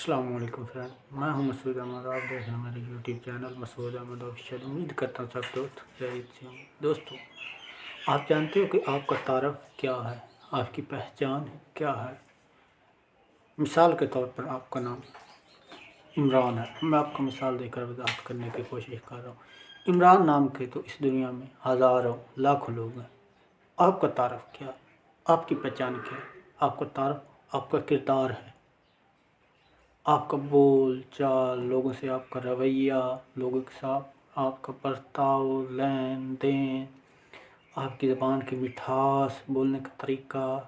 السلام علیکم فرینڈ، میں ہوں مسعود احمد۔ آپ دیکھ رہے ہیں میرے یوٹیوب چینل مسعود احمد آفیشیل۔ امید کرتا ہوں سب دوست خیریت سے ہوں۔ دوستوں، آپ جانتے ہو کہ آپ کا تعارف کیا ہے؟ آپ کی پہچان کیا ہے؟ مثال کے طور پر آپ کا نام عمران ہے۔ میں آپ کو مثال دے کر وضاحت کرنے کی کوشش کر رہا ہوں۔ عمران نام کے تو اس دنیا میں ہزاروں لاکھوں لوگ ہیں۔ آپ کا تعارف کیا؟ آپ کی پہچان کیا؟ آپ کا تعارف آپ کا کردار ہے، آپ کا بول چال، لوگوں سے آپ کا رویہ، لوگوں کے ساتھ آپ کا برتاؤ، لین دین، آپ کی زبان کی مٹھاس، بولنے کا طریقہ،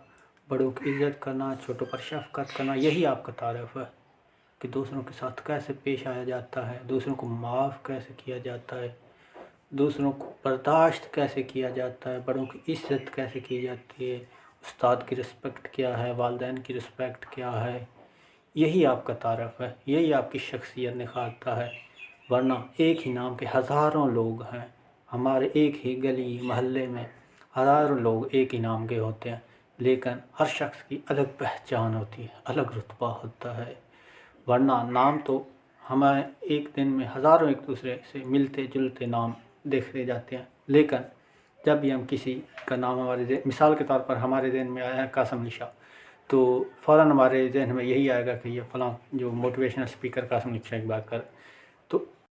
بڑوں کی عزت کرنا، چھوٹوں پر شفقت کرنا، یہی آپ کا تعارف ہے کہ دوسروں کے ساتھ کیسے پیش آیا جاتا ہے، دوسروں کو معاف کیسے کیا جاتا ہے، دوسروں کو برداشت کیسے کیا جاتا ہے، بڑوں کی عزت کیسے کی جاتی ہے، استاد کی رسپیکٹ کیا ہے، والدین کی رسپیکٹ کیا ہے۔ یہی آپ کا تعارف ہے، یہی آپ کی شخصیت نکھارتا ہے۔ ورنہ ایک ہی نام کے ہزاروں لوگ ہیں، ہمارے ایک ہی گلی محلے میں ہزاروں لوگ ایک ہی نام کے ہوتے ہیں، لیکن ہر شخص کی الگ پہچان ہوتی ہے، الگ رتبہ ہوتا ہے۔ ورنہ نام تو ہمارے ایک دن میں ہزاروں ایک دوسرے سے ملتے جلتے نام دیکھتے جاتے ہیں، لیکن جب بھی ہم کسی کا نام ہمارے مثال کے طور پر ہمارے ذہن میں آیا ہے قاسم علی شاہ، تو فوراً ہمارے ذہن میں یہی آئے گا کہ یہ فلاں جو موٹیویشنل اسپیکر قاسم علی شاہ کی بات کر